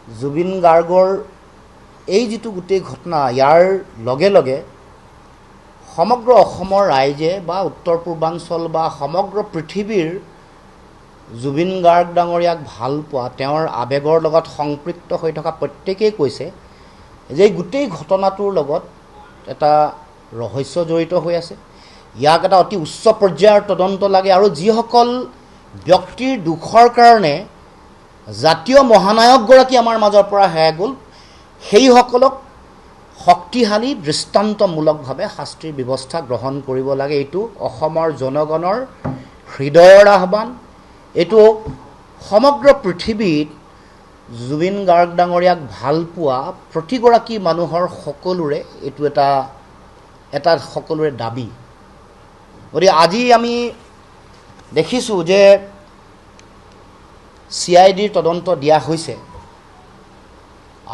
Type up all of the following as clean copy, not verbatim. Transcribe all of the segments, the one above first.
জুবিন গাৰ্গৰ এই যিটো গোটেই ঘটনা ইয়াৰ লগে লগে সমগ্ৰ অসমৰ ৰাইজে বা উত্তৰ পূৰ্বাঞ্চল বা সমগ্ৰ পৃথিৱীৰ জুবিন গাৰ্গ ডাঙৰীয়াক ভাল পোৱা তেওঁৰ আৱেগৰ লগত সংপৃক্ত হৈ থকা প্ৰত্যেকেই কৈছে যে গোটেই ঘটনাটোৰ লগত এটা ৰহস্য জড়িত হৈ আছে। ইয়াক এটা অতি উচ্চ পৰ্যায়ৰ তদন্ত লাগে আৰু যিসকল ব্যক্তিৰ দুখৰ কাৰণে জাতীয় মহানায়কগৰাকী আমাৰ মাজৰ পৰা হেৰাই গ'ল সেইসকলক শক্তিশালী দৃষ্টান্তমূলকভাৱে শাস্তিৰ ব্যৱস্থা গ্ৰহণ কৰিব লাগে। এইটো অসমৰ জনগণৰ হৃদয়ৰ আহ্বান। এইটো সমগ্ৰ পৃথিৱীত জুবিন গাৰ্গ ডাঙৰীয়াক ভাল পোৱা প্ৰতিগৰাকী মানুহৰ সকলোৰে এইটো এটা সকলোৰে দাবী। গতিকে আজি আমি দেখিছোঁ যে CIDৰ তদন্ত দিয়া হৈছে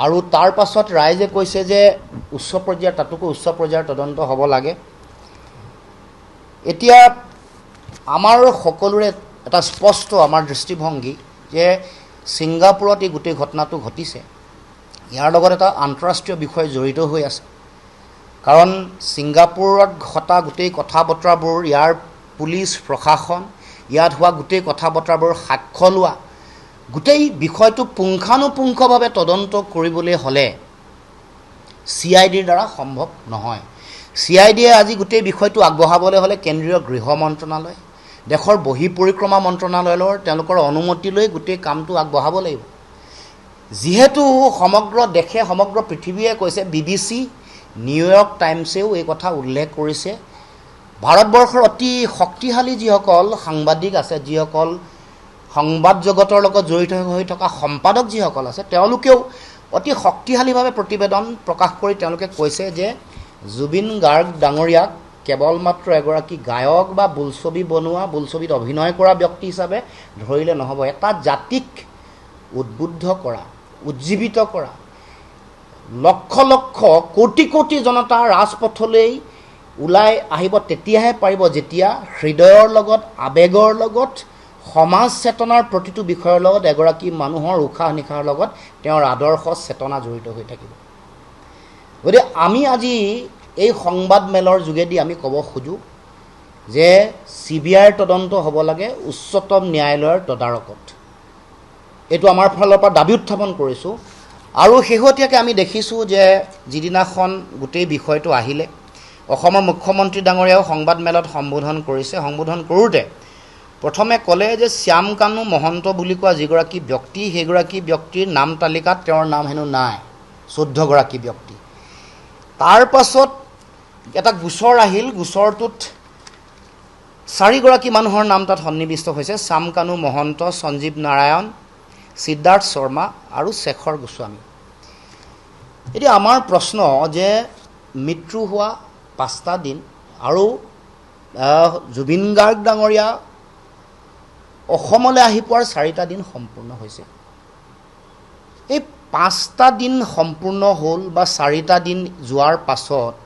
আৰু তাৰ পাছত ৰাইজে কৈছে যে তাতোকৈ উচ্চ পৰ্যায়ৰ তদন্ত হ'ব লাগে। এতিয়া আমাৰ সকলোৰে এটা স্পষ্ট আমাৰ দৃষ্টিভংগী যে ছিংগাপুৰত এই গোটেই ঘটনাটো ঘটিছে, ইয়াৰ লগত এটা আন্তঃৰাষ্ট্ৰীয় বিষয় জড়িত হৈ আছে। কাৰণ ছিংগাপুৰত ঘটা গোটেই কথা বতৰাবোৰ, ইয়াৰ পুলিচ প্ৰশাসন, ইয়াত হোৱা গোটেই কথা বতৰাবোৰ সাক্ষ্য লোৱা, গোটেই বিষয়টো পুংখানুপুংখভাৱে তদন্ত কৰিবলৈ হ'লে CIDৰ দ্বাৰা সম্ভৱ নহয়। CIDয়ে আজি গোটেই বিষয়টো আগবঢ়াবলৈ হ'লে কেন্দ্ৰীয় গৃহ মন্ত্ৰণালয়, দেশৰ বহি পৰিক্ৰমা মন্ত্ৰণালয়ৰ তেওঁলোকৰ অনুমতি লৈ গোটেই কামটো আগবঢ়াব লাগিব। যিহেতু সমগ্ৰ দেশে সমগ্ৰ পৃথিৱীয়ে কৈছে, BBC, নিউয়ৰ্ক টাইমছেও এই কথা উল্লেখ কৰিছে, ভাৰতবৰ্ষৰ অতি শক্তিশালী যিসকল সাংবাদিক আছে, যিসকল সংবাদ জগতৰ লগত জড়িত হৈ থকা সম্পাদক যিসকল আছে, তেওঁলোকেও অতি শক্তিশালীভাৱে প্ৰতিবেদন প্ৰকাশ কৰি তেওঁলোকে কৈছে যে জুবিন গাৰ্গ ডাঙৰীয়াক কেৱল মাত্ৰ এগৰাকী গায়ক বা বোলছবিত অভিনয় কৰা ব্যক্তি হিচাপে ধৰিলে নহ'ব। এটা জাতিক উদ্বুদ্ধ কৰা, উজ্জীৱিত কৰা, লক্ষ লক্ষ কোটি কোটি জনতা ৰাজপথলৈ ওলাই আহিব তেতিয়াহে পাৰিব যেতিয়া হৃদয়ৰ লগত, আৱেগৰ লগত, সমাজ চেতনাৰ প্ৰতিটো বিষয়ৰ লগত এগৰাকী মানুহৰ উশাহ নিশাহৰ লগত তেওঁৰ আদৰ্শ চেতনা জড়িত হৈ থাকিব। গতিকে আমি আজি এই সংবাদমেলৰ যোগেদি আমি ক'ব খোজোঁ যে CBIৰ তদন্ত হ'ব লাগে উচ্চতম ন্যায়ালয়ৰ তদাৰকত। এইটো আমাৰ ফালৰ পৰা দাবী উত্থাপন কৰিছোঁ। আৰু শেহতীয়াকৈ আমি দেখিছোঁ যে যিদিনাখন গোটেই বিষয়টো আহিলে, অসমৰ মুখ্যমন্ত্ৰী ডাঙৰীয়াও সংবাদমেলত সম্বোধন কৰিছে। সম্বোধন কৰোঁতে প্ৰথমে ক'লে যে শ্যাম কানু মহন্ত বুলি কোৱা যিগৰাকী ব্যক্তি, সেইগৰাকী ব্যক্তিৰ নাম তালিকাত তেওঁৰ নাম হেনো নাই, 14গৰাকী ব্যক্তি। তাৰ পাছত এটা গোচৰ আহিল, গোচৰটোত 4গৰাকী মানুহৰ নাম তাত সন্নিৱিষ্ট হৈছে, শ্যাম কানু মহন্ত, সঞ্জীৱ নাৰায়ণ, সিদ্ধাৰ্থ শৰ্মা আৰু শেখৰ গোস্বামী। এতিয়া আমাৰ প্ৰশ্ন যে মৃত্যু হোৱা 5টা দিন আৰু জুবিন গাৰ্গ ডাঙৰীয়া অসমলৈ আহি পোৱাৰ 4টা দিন সম্পূৰ্ণ হৈছে। এই 5টা দিন সম্পূৰ্ণ হ'ল বা 4টা দিন যোৱাৰ পাছত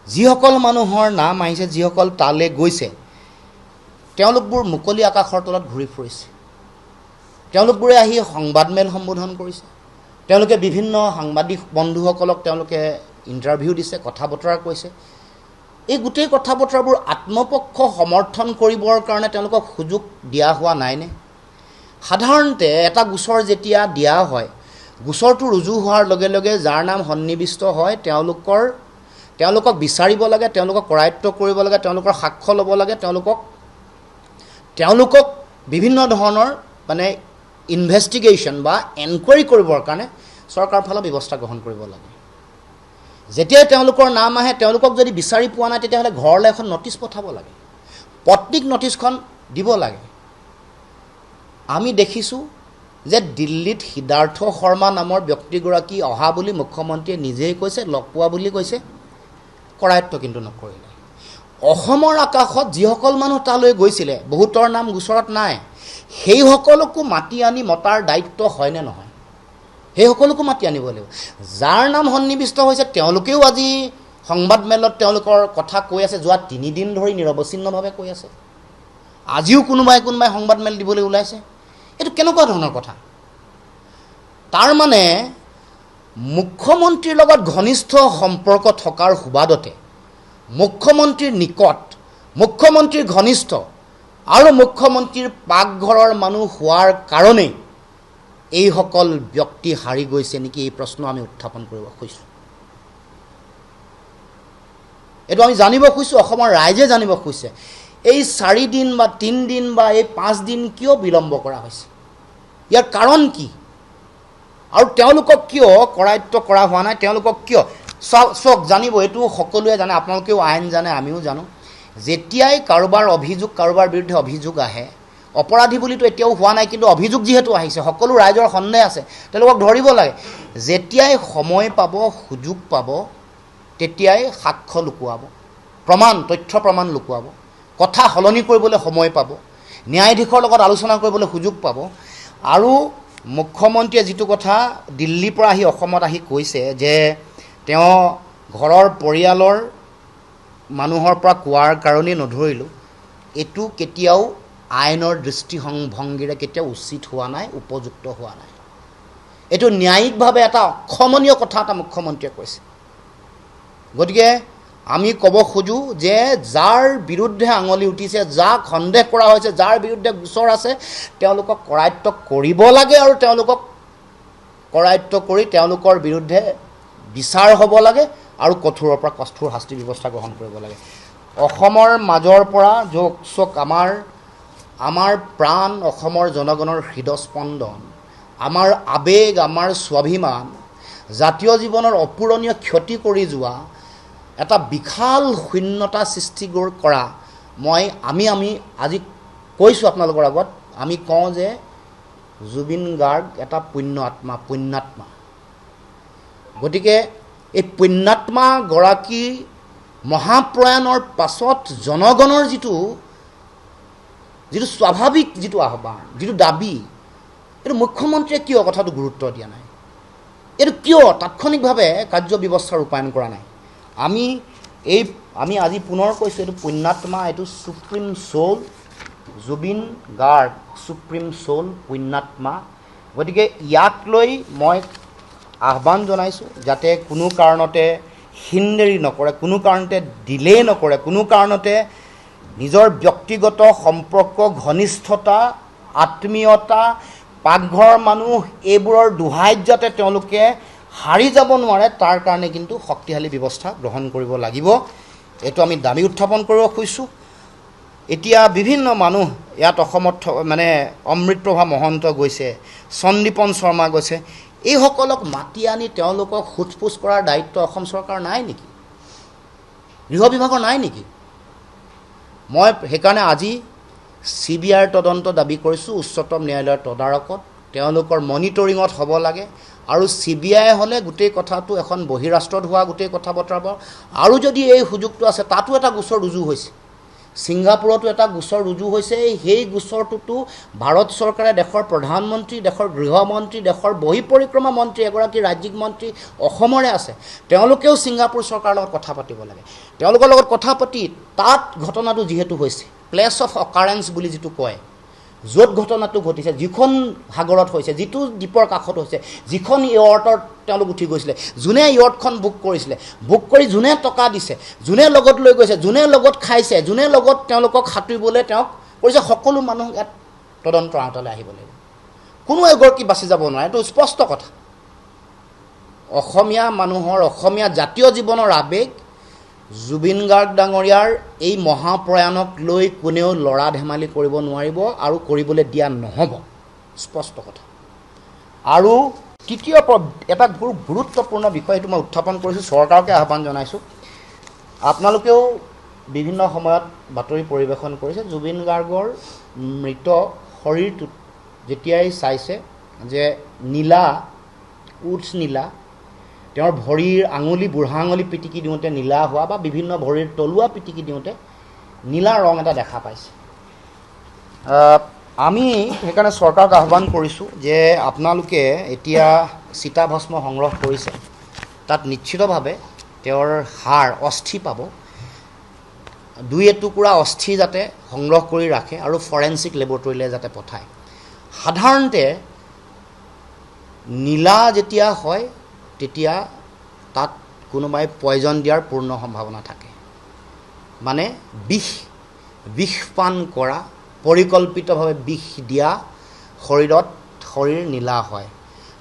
যিসকল মানুহৰ নাম আহিছে, যিসকল তালৈ গৈছে, তেওঁলোকবোৰ মুকলি আকাশৰ তলত ঘূৰি ফুৰিছে। তেওঁলোকবোৰে আহি সংবাদমেল সম্বোধন কৰিছে, তেওঁলোকে বিভিন্ন সাংবাদিক বন্ধুসকলক তেওঁলোকে ইণ্টাৰভিউ দিছে, কথা বতৰা কৈছে। এই গোটেই কথা বতৰাবোৰ আত্মপক্ষ সমৰ্থন কৰিবৰ কাৰণে তেওঁলোকক সুযোগ দিয়া হোৱা নাইনে? সাধাৰণতে এটা গোচৰ যেতিয়া দিয়া হয়, গোচৰটো ৰুজু হোৱাৰ লগে লগে যাৰ নাম সন্নিৱিষ্ট হয় তেওঁলোকক বিচাৰিব লাগে, তেওঁলোকক কৰায়ত্ব কৰিব লাগে, তেওঁলোকৰ সাক্ষ্য ল'ব লাগে, তেওঁলোকক বিভিন্ন ধৰণৰ ইনভেষ্টিগেশ্যন বা এনকুৱাৰী কৰিবৰ কাৰণে চৰকাৰৰ ফালৰ ব্যৱস্থা গ্ৰহণ কৰিব লাগে। যেতিয়াই তেওঁলোকৰ নাম আহে, তেওঁলোকক যদি বিচাৰি পোৱা নাই তেতিয়াহ'লে ঘৰলৈ এখন নটিচ পঠাব লাগে, পত্নীক নটিচখন দিব লাগে। আমি দেখিছোঁ যে দিল্লীত সিদ্ধাৰ্থ শৰ্মা নামৰ ব্যক্তিগৰাকী অহা বুলি মুখ্যমন্ত্ৰীয়ে নিজেই কৈছে, লগ পোৱা বুলি কৈছে, কৰায়ত্ব কিন্তু নকৰিলে। অসমৰ আকাশত যিসকল মানুহ তালৈ গৈছিলে, বহুতৰ নাম গোচৰত নাই, সেইসকলকো মাতি আনি মতাৰ দায়িত্ব হয়নে নহয়? সেইসকলকো মাতি আনিব লাগিব। যাৰ নাম সন্নিৱিষ্ট হৈছে তেওঁলোকেও আজি সংবাদমেলত তেওঁলোকৰ কথা কৈ আছে, যোৱা 3 দিন ধৰি নিৰৱচ্ছিন্নভাৱে কৈ আছে। আজিও কোনোবাই সংবাদমেল দিবলৈ ওলাইছে। এইটো কেনেকুৱা ধৰণৰ কথা? তাৰ মানে মুখ্যমন্ত্ৰীৰ লগত ঘনিষ্ঠ সম্পৰ্ক থকাৰ সুবাদতে মুখ্যমন্ত্ৰীৰ নিকট, মুখ্যমন্ত্ৰীৰ ঘনিষ্ঠ আৰু মুখ্যমন্ত্ৰীৰ পাকঘৰৰ মানুহ হোৱাৰ কাৰণেই এইসকল ব্যক্তি হাৰি গৈছে নেকি, এই প্ৰশ্ন আমি উত্থাপন কৰিব খুজিছোঁ। এইটো আমি জানিব খুজিছোঁ, অসমৰ ৰাইজে জানিব খুজিছে এই 4 দিন বা 3 দিন বা এই 5 দিন কিয় বিলম্ব কৰা হৈছে, ইয়াৰ কাৰণ কি, আৰু তেওঁলোকক কিয় কৰায়ত্ব কৰা হোৱা নাই, তেওঁলোকক কিয় চাওক জানিব, এইটো সকলোৱে জানে, আপোনালোকেও আইন জানে, আমিও জানো। যেতিয়াই কাৰোবাৰ অভিযোগ, কাৰোবাৰ বিৰুদ্ধে অভিযোগ আহে, অপৰাধী বুলিতো এতিয়াও হোৱা নাই, কিন্তু অভিযোগ যিহেতু আহিছে, সকলো ৰাইজৰ সন্দেহ আছে, তেওঁলোকক ধৰিব লাগে। যেতিয়াই সময় পাব, সুযোগ পাব, তেতিয়াই সাক্ষ্য লুকুৱাব, তথ্য প্ৰমাণ লুকুৱাব, কথা সলনি কৰিবলৈ সময় পাব, ন্যায়াধীশৰ লগত আলোচনা কৰিবলৈ সুযোগ পাব। আৰু মুখ্যমন্ত্ৰীয়ে যিটো কথা দিল্লীৰ পৰা আহি অসমত আহি কৈছে যে তেওঁ ঘৰৰ পৰিয়ালৰ মানুহৰ পৰা কোৱাৰ কাৰণেই নধৰিলোঁ, এইটো কেতিয়াও আইনৰ দৃষ্টিভংগীৰে কেতিয়াও উচিত হোৱা নাই, উপযুক্ত হোৱা নাই। এইটো ন্যায়িকভাৱে এটা অক্ষমনীয় কথা এটা মুখ্যমন্ত্ৰীয়ে কৈছে। গতিকে আমি ক'ব খোজোঁ যে যাৰ বিৰুদ্ধে আঙুলি উঠিছে, যাক সন্দেহ কৰা হৈছে, যাৰ বিৰুদ্ধে গোচৰ আছে, তেওঁলোকক কৰায়ত্ব কৰিব লাগে, আৰু তেওঁলোকক কৰায়ত্ব কৰি তেওঁলোকৰ বিৰুদ্ধে বিচাৰ হ'ব লাগে, আৰু কঠোৰৰ পৰা কঠোৰ শাস্তি ব্যৱস্থা গ্ৰহণ কৰিব লাগে। অসমৰ মাজৰ পৰা চক আমাৰ প্ৰাণ, অসমৰ জনগণৰ হৃদস্পন্দন, আমাৰ আৱেগ, আমাৰ স্বাভিমান, জাতীয় জীৱনৰ অপূৰণীয় ক্ষতি কৰি যোৱা এটা বিশাল শূন্যতা সৃষ্টি কৰা আমি আজি কৈছোঁ আপোনালোকৰ আগত, আমি কওঁ যে জুবিন গাৰ্গ এটা পুণ্যাত্মা। গতিকে এই পুণ্যাত্মাগৰাকী মহাপ্ৰয়াণৰ পাছত জনগণৰ যিটো স্বাভাৱিক যিটো আহ্বান, যিটো দাবী, এইটো মুখ্যমন্ত্ৰীয়ে কিয় কথাটো গুৰুত্ব দিয়া নাই, এইটো কিয় তাৎক্ষণিকভাৱে কাৰ্য ব্যৱস্থা ৰূপায়ণ কৰা নাই। আমি আজি পুনৰ কৈছোঁ, এইটো পুণ্যাত্মা, এইটো সুপ্ৰিম চ'ল, জুবিন গাৰ্গ সুপ্ৰিম চ'ল, পুণ্যাত্মা। গতিকে ইয়াক লৈ মই আহ্বান জনাইছোঁ যাতে কোনো কাৰণতে হিনদেৰি নকৰে, কোনো কাৰণতে ডিলে নকৰে, কোনো কাৰণতে নিজৰ ব্যক্তিগত সম্পৰ্ক, ঘনিষ্ঠতা, আত্মীয়তা, পাকঘৰৰ মানুহ, এইবোৰৰ দোহাইত যাতে তেওঁলোকে হাৰি যাব নোৱাৰে, তাৰ কাৰণে কিন্তু শক্তিশালী ব্যৱস্থা গ্ৰহণ কৰিব লাগিব। এইটো আমি দাবী উত্থাপন কৰিব খুজিছোঁ। এতিয়া বিভিন্ন মানুহ ইয়াত অসমত অমৃতপ্ৰভা মহন্ত গৈছে, সন্দীপন শৰ্মা গৈছে, এইসকলক মাতি আনি তেওঁলোকক সোধপোছ কৰাৰ দায়িত্ব অসম চৰকাৰ নাই নেকি, গৃহ বিভাগৰ নাই নেকি? মই সেইকাৰণে আজি CBIৰ তদন্ত দাবী কৰিছোঁ, উচ্চতম ন্যায়ালয়ৰ তদাৰকত, তেওঁলোকৰ মনিটৰিঙত হ'ব লাগে। আৰু CBI হ'লে গোটেই কথাটো এখন বহিৰাষ্ট্ৰত হোৱা গোটেই কথা বতৰাব, আৰু যদি এই সুযোগটো আছে, তাতো এটা গোচৰ ৰুজু হৈছে, ছিংগাপুৰতো এটা গোচৰ ৰুজু হৈছে। সেই গোচৰটোতো ভাৰত চৰকাৰে, দেশৰ প্ৰধানমন্ত্ৰী, দেশৰ গৃহমন্ত্ৰী, দেশৰ বহিঃপৰিক্ৰমা মন্ত্ৰী, এগৰাকী ৰাজ্যিক মন্ত্ৰী অসমৰে আছে, তেওঁলোকেও ছিংগাপুৰ চৰকাৰৰ লগত কথা পাতিব লাগে। তেওঁলোকৰ লগত কথা পাতি তাত ঘটনাটো যিহেতু হৈছে, প্লেচ অফ অকাৰেঞ্চ বুলি যিটো কয়, য'ত ঘটনাটো ঘটিছে, যিখন সাগৰত হৈছে, যিটো দ্বীপৰ কাষত হৈছে, যিখন য়ৰ্টত তেওঁলোক উঠি গৈছিলে, যোনে য়ৰ্টখন বুক কৰিছিলে, বুক কৰি যোনে টকা দিছে, যোনে লগত লৈ গৈছে, যোনে লগত খাইছে, যোনে লগত তেওঁলোকক সাঁতুৰিবলৈ তেওঁক কৰিছে, সকলো মানুহ ইয়াত তদন্তৰ আওতালৈ আহিব লাগিব, কোনো এগৰাকী বাচি যাব নোৱাৰে। এইটো স্পষ্ট কথা। অসমীয়া মানুহৰ, অসমীয়া জাতীয় জীৱনৰ আৱেগ, জুবিন গাৰ্গ ডাঙৰীয়াৰ এই মহাপ্ৰয়াণক লৈ কোনেও লৰা ধেমালি কৰিব নোৱাৰিব, আৰু কৰিবলৈ দিয়া নহ'ব, স্পষ্ট কথা। আৰু তৃতীয় এটা গুৰুত্বপূৰ্ণ বিষয়, এইটো মই উত্থাপন কৰিছোঁ, চৰকাৰকে আহ্বান জনাইছোঁ। আপোনালোকেও বিভিন্ন সময়ত বাতৰি পৰিৱেশন কৰিছে, জুবিন গাৰ্গৰ মৃত শৰীৰটোত যেতিয়াই চাইছে যে নীলা, উঠছ নীলা, তেওঁৰ ভৰিৰ আঙুলি, বুঢ়া আঙুলি পিটিকি দিওঁতে নীলা হোৱা, বা বিভিন্ন ভৰিৰ তলুৱা পিটিকি দিওঁতে নীলা ৰং এটা দেখা পাইছে। আমি সেইকাৰণে চৰকাৰক আহ্বান কৰিছোঁ যে আপোনালোকে এতিয়া চিতাভস্ম সংগ্ৰহ কৰিছে, তাত নিশ্চিতভাৱে তেওঁৰ হাড়, অস্থি পাব, 2 এটুকুৰা অস্থি যাতে সংগ্ৰহ কৰি ৰাখে আৰু ফৰেনচিক লেবৰেটৰীলৈ যাতে পঠায়। সাধাৰণতে নীলা যেতিয়া হয় তেতিয়া তাত কোনোবাই পয়জন দিয়াৰ পূৰ্ণ সম্ভাৱনা থাকে মানে বিষ পান কৰা পৰিকল্পিতভাৱে বিষ দিয়া শৰীৰ নীলা হয়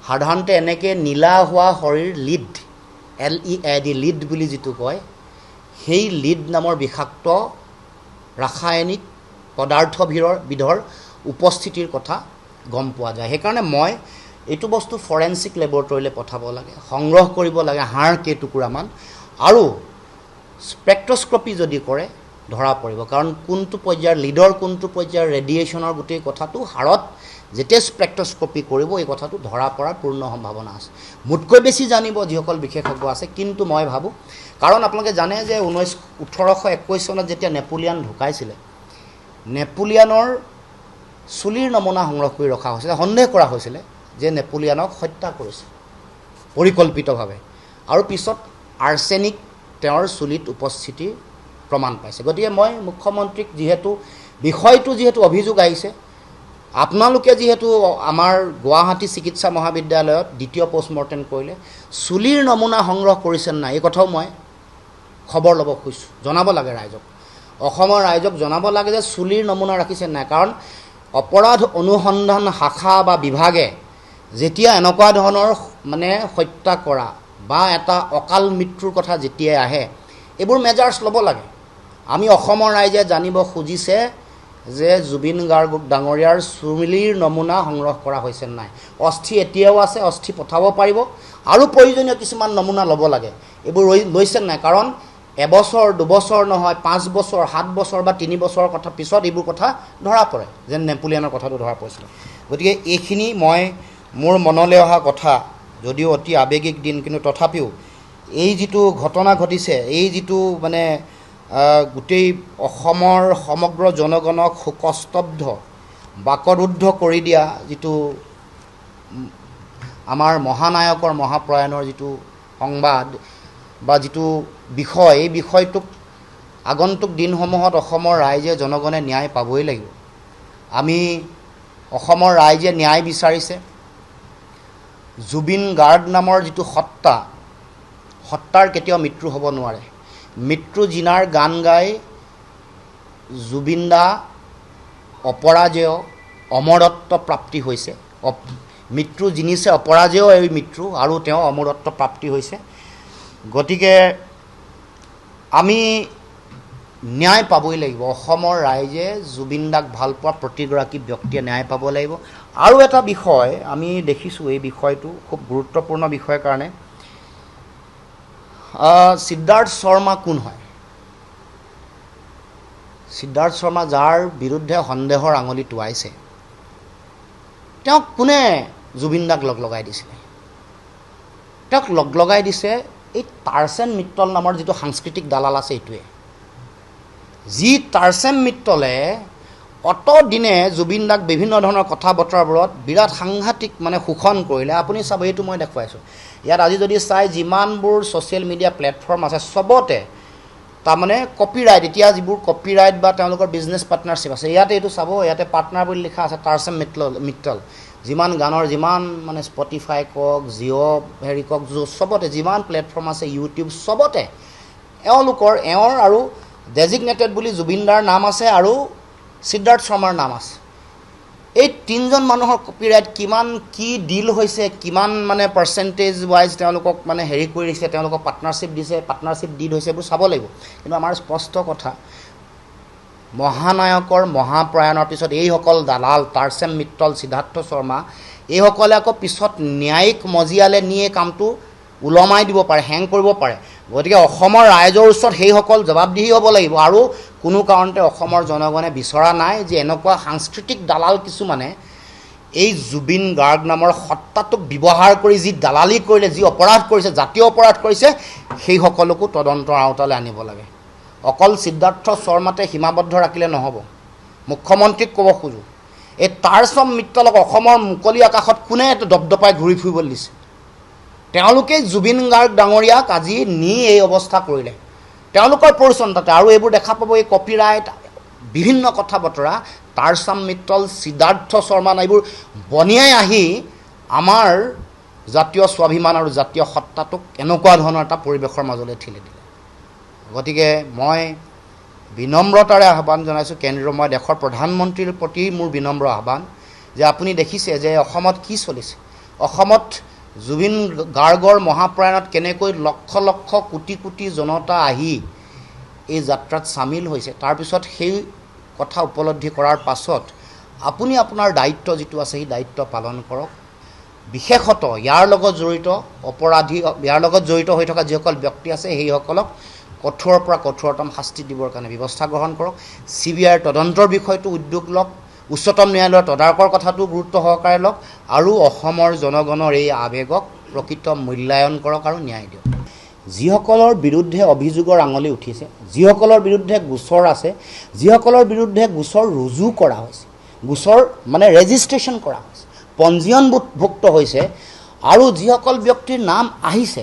সাধাৰণতে এনেকৈ নীলা হোৱা শৰীৰ লিড LEAD লিড বুলি যিটো কয় সেই লিড নামৰ বিষাক্ত ৰাসায়নিক পদাৰ্থবিধৰ উপস্থিতিৰ কথা গম পোৱা যায় সেইকাৰণে মই এইটো বস্তু ফৰেনচিক লেবৰেটৰীলৈ পঠাব লাগে সংগ্ৰহ কৰিব লাগে হাড় কেইটুকুৰামান আৰু স্পেক্ট্ৰস্কপি যদি কৰে ধৰা পৰিব কাৰণ কোনটো পৰ্যায়ৰ লিডৰ কোনটো পৰ্যায়ৰ ৰেডিয়েশ্যনৰ গোটেই কথাটো হাড়ত যেতিয়া স্পেক্ট্ৰস্কপি কৰিব এই কথাটো ধৰা পৰাৰ পূৰ্ণ সম্ভাৱনা আছে মোতকৈ বেছি জানিব যিসকল বিশেষজ্ঞ আছে কিন্তু মই ভাবোঁ কাৰণ আপোনালোকে জানে যে 1821 চনত যেতিয়া নেপোলিয়ান ঢুকাইছিলে নেপোলিয়ানৰ চুলিৰ নমুনা সংগ্ৰহ কৰি ৰখা হৈছিলে সন্দেহ কৰা হৈছিলে যে নেপোলিয়ানক হত্যা কৰিছে পৰিকল্পিতভাৱে আৰু পিছত আৰ্ছেনিক তেওঁৰ চুলিত উপস্থিতি প্ৰমাণ পাইছে গতিকে মই মুখ্যমন্ত্ৰীক বিষয়টো যিহেতু অভিযোগ আহিছে আপোনালোকে যিহেতু আমাৰ গুৱাহাটী চিকিৎসা মহাবিদ্যালয়ত দ্বিতীয় পোষ্টমৰ্টেম কৰিলে চুলিৰ নমুনা সংগ্ৰহ কৰিছে নাই এই কথাও মই খবৰ ল'ব খুজিছোঁ জনাব লাগে ৰাইজক অসমৰ ৰাইজক জনাব লাগে যে চুলিৰ নমুনা ৰাখিছে নাই কাৰণ অপৰাধ অনুসন্ধান শাখা বা বিভাগে যেতিয়া এনেকুৱা ধৰণৰ মানে হত্যা কৰা বা এটা অকাল মৃত্যুৰ কথা যেতিয়াই আহে এইবোৰ মেজাৰ্ছ ল'ব লাগে আমি অসমৰ ৰাইজে জানিব খুজিছে যে জুবিন গাৰ্গ ডাঙৰীয়াৰ চুলিৰ নমুনা সংগ্ৰহ কৰা হৈছে নাই অস্থি এতিয়াও আছে অস্থি পঠাব পাৰিব আৰু প্ৰয়োজনীয় কিছুমান নমুনা ল'ব লাগে এইবোৰ লৈছে নাই কাৰণ এবছৰ দুবছৰ নহয় 5 বছৰ 7 বছৰ বা 3 বছৰৰ কথা পিছত এইবোৰ কথা ধৰা পৰে যেন নেপোলিয়ানৰ কথাটো ধৰা পৰিছিলে গতিকে এইখিনি মই মোৰ মনলৈ অহা কথা যদিও অতি আৱেগিক দিন কিন্তু তথাপিও এই যিটো ঘটনা ঘটিছে এই যিটো মানে গোটেই অসমৰ সমগ্ৰ জনগণক শোকস্তব্ধ বাকৰুদ্ধ কৰি দিয়া যিটো আমাৰ মহানায়কৰ মহাপ্ৰয়াণৰ যিটো সংবাদ বা যিটো বিষয় এই বিষয়টোক আগন্তুক দিনসমূহত অসমৰ ৰাইজে জনগণে ন্যায় পাবই লাগিব আমি অসমৰ ৰাইজে ন্যায় বিচাৰিছে জুবিন গাৰ্গ নামৰ যিটো সত্তাৰ কেতিয়াও মৃত্যু হ'ব নোৱাৰে মৃত্যু জিনাৰ গান গাই জুবিন দা অপৰাজেয় অমৰত্ব প্ৰাপ্তি হৈছে মৃত্যু জিনিছে অপৰাজেয় এই মৃত্যু আৰু তেওঁ অমৰত্ব প্ৰাপ্তি হৈছে গতিকে আমি ন্যায় পাবই লাগিব অসমৰ ৰাইজে জুবিন দাক ভাল পোৱা প্ৰতিগৰাকী ব্যক্তিয়ে ন্যায় পাব লাগিব আৰু এটা বিষয় আমি দেখিছোঁ এই বিষয়টো খুব গুৰুত্বপূৰ্ণ বিষয়ৰ কাৰণে সিদ্ধাৰ্থ শৰ্মা কোন হয় সিদ্ধাৰ্থ শৰ্মা যাৰ বিৰুদ্ধে সন্দেহৰ আঙুলি টোৱাইছে তেওঁক কোনে জুবিন দাক লগাই দিছিলে তেওঁক লগাই দিছে এই টাৰ্চেন মিত্তল নামৰ যিটো সাংস্কৃতিক দালাল আছে এইটোৱে যি টাৰ্চেন মিত্তলে অতদিনে জুবিন দাক বিভিন্ন ধৰণৰ কথা বতৰাবোৰত বিৰাট সাংঘাতিক মানে শোষণ কৰিলে আপুনি চাব এইটো মই দেখুৱাইছোঁ ইয়াত আজি যদি চাই যিমানবোৰ ছ'চিয়েল মিডিয়া প্লেটফৰ্ম আছে চবতে তাৰমানে কপিৰাইট এতিয়া যিবোৰ কপিৰাইট বা তেওঁলোকৰ বিজনেছ পাৰ্টনাৰশ্বিপ আছে ইয়াতে এইটো চাব ইয়াতে পাৰ্টনাৰ বুলি লিখা আছে টাৰ্চেন মিত্তল যিমান গানৰ যিমান মানে স্পটিফাই কওক জিঅ' হেৰি কওক চবতে যিমান প্লেটফৰ্ম আছে ইউটিউব চবতে এওঁৰ আৰু ডেজিগনেটেড বুলি জুবিনদাৰ নাম আছে আৰু সিদ্ধাৰ্থ শৰ্মাৰ নাম আছে এই তিনিজন মানুহৰ কপিৰাইট কিমান কি ডিল হৈছে কিমান মানে পাৰ্চেণ্টেজ ৱাইজ তেওঁলোকক মানে হেৰি কৰিছে তেওঁলোকক পাৰ্টনাৰশ্বিপ ডিল হৈছে এইবোৰ চাব লাগিব কিন্তু আমাৰ স্পষ্ট কথা মহানায়কৰ মহাপ্ৰয়াণৰ পিছত এইসকল দালাল টাৰ্চেন মিত্তল সিদ্ধাৰ্থ শৰ্মা এইসকলে আকৌ পিছত ন্যায়িক মজিয়ালে নিয়ে কামটো ওলমাই দিব পাৰে হেং কৰিব পাৰে গতিকে অসমৰ ৰাইজৰ ওচৰত সেইসকল জবাবদিহি হ'ব লাগিব আৰু কোনো কাৰণতে অসমৰ জনগণে বিচৰা নাই যে এনেকুৱা সাংস্কৃতিক দালাল কিছুমানে এই জুবিন গাৰ্গ নামৰ সত্তাটোক ব্যৱহাৰ কৰি যি দালালি কৰিলে যি অপৰাধ কৰিছে জাতীয় অপৰাধ কৰিছে সেই সকলকো তদন্তৰ আওতালৈ আনিব লাগে অকল সিদ্ধাৰ্থ শৰ্মাতে সীমাবদ্ধ ৰাখিলে নহ'ব মুখ্যমন্ত্ৰীক ক'ব খোজোঁ এই টাৰ্চেন মিত্তলক অসমৰ মুকলি আকাশত কোনে দপদপাই ঘূৰি ফুৰিবলৈ দিছে তেওঁলোকে জুবিন গাৰ্গ ডাঙৰীয়াক আজি নি এই অৱস্থা কৰিলে তেওঁলোকৰ পৰিচন্নতাতে আৰু এইবোৰ দেখা পাব এই কপিৰাইট বিভিন্ন কথা বতৰা টাৰ্চেন মিত্তল সিদ্ধাৰ্থ শৰ্মা এইবোৰ বনিয়াই আহি আমাৰ জাতীয় স্বাভিমান আৰু জাতীয় সত্তাটোক এনেকুৱা ধৰণৰ এটা পৰিৱেশৰ মাজলৈ ঠেলি দিলে। গতিকে মই বিনম্ৰতাৰে আহ্বান জনাইছোঁ মই দেশৰ প্ৰধানমন্ত্ৰীৰ প্ৰতি মোৰ বিনম্ৰ আহ্বান যে আপুনি দেখিছে যে অসমত কি চলিছে, অসমত জুবিন গাৰ্গৰ মহাপ্ৰয়াণত কেনেকৈ লক্ষ লক্ষ কোটি কোটি জনতা আহি এই যাত্ৰাত চামিল হৈছে। তাৰপিছত সেই কথা উপলব্ধি কৰাৰ পাছত আপুনি আপোনাৰ দায়িত্ব যিটো আছে সেই দায়িত্ব পালন কৰক। বিশেষত ইয়াৰ লগত জড়িত অপৰাধী, ইয়াৰ লগত জড়িত হৈ থকা যিসকল ব্যক্তি আছে সেইসকলক কঠোৰৰ পৰা কঠোৰতম শাস্তি দিবৰ কাৰণে ব্যৱস্থা গ্ৰহণ কৰক। CBIৰ তদন্তৰ বিষয়টো উদ্যোগ লওক, উচ্চতম ন্যায়ালয়ৰ তদাৰকৰ কথাটো গুৰুত্ব সহকাৰে লওক আৰু অসমৰ জনগণৰ এই আৱেগক প্ৰকৃত মূল্যায়ন কৰক আৰু ন্যায় দিয়ক। যিসকলৰ বিৰুদ্ধে অভিযোগৰ আঙুলি উঠিছে, যিসকলৰ বিৰুদ্ধে গোচৰ আছে, যিসকলৰ বিৰুদ্ধে গোচৰ ৰুজু কৰা হৈছে, গোচৰ মানে ৰেজিষ্ট্ৰেশ্যন কৰা হৈছে, পঞ্জীয়নভুক্ত হৈছে আৰু যিসকল ব্যক্তিৰ নাম আহিছে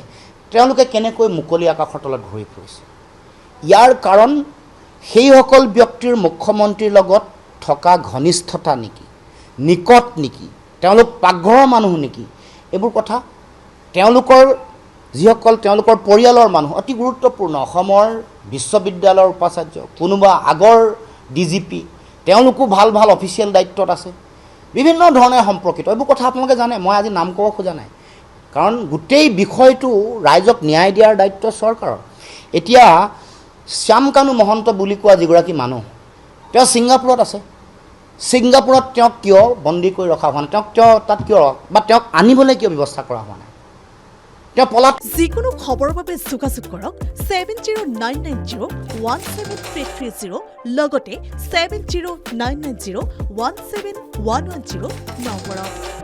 তেওঁলোকে কেনেকৈ মুকলি আকাশৰ তলত ঘূৰি ফুৰিছে, ইয়াৰ কাৰণ সেইসকল ব্যক্তিৰ মুখ্যমন্ত্ৰীৰ লগত থকা ঘনিষ্ঠতা নেকি, নিকট নেকি, তেওঁলোক পাকঘৰৰ মানুহ নেকি, এইবোৰ কথা তেওঁলোকৰ যিসকল তেওঁলোকৰ পৰিয়ালৰ মানুহ অতি গুৰুত্বপূৰ্ণ, অসমৰ বিশ্ববিদ্যালয়ৰ উপাচাৰ্য, কোনোবা আগৰ DGP, তেওঁলোকো ভাল ভাল অফিচিয়েল দায়িত্বত আছে, বিভিন্ন ধৰণে সম্পৰ্কিত। এইবোৰ কথা আপোনালোকে জানে, মই আজি নাম ক'ব খোজা নাই, কাৰণ গোটেই বিষয়টো ৰাইজক ন্যায় দিয়াৰ দায়িত্ব চৰকাৰৰ। এতিয়া শ্যামকানু মহন্ত বুলি কোৱা যিগৰাকী মানুহ, তেওঁ ছিংগাপুৰত আছে। ছিংগাপুৰত তেওঁক কিয় বন্দী কৰি ৰখা হোৱা নাই, তেওঁ তাত কিয় বা তেওঁক আনিবলৈ কিয় ব্যৱস্থা কৰা হোৱা নাই, তেওঁ পলাত। যিকোনো খবৰৰ বাবে যোগাযোগ কৰক 7099017330 লগতে 7099017110 নম্বৰত।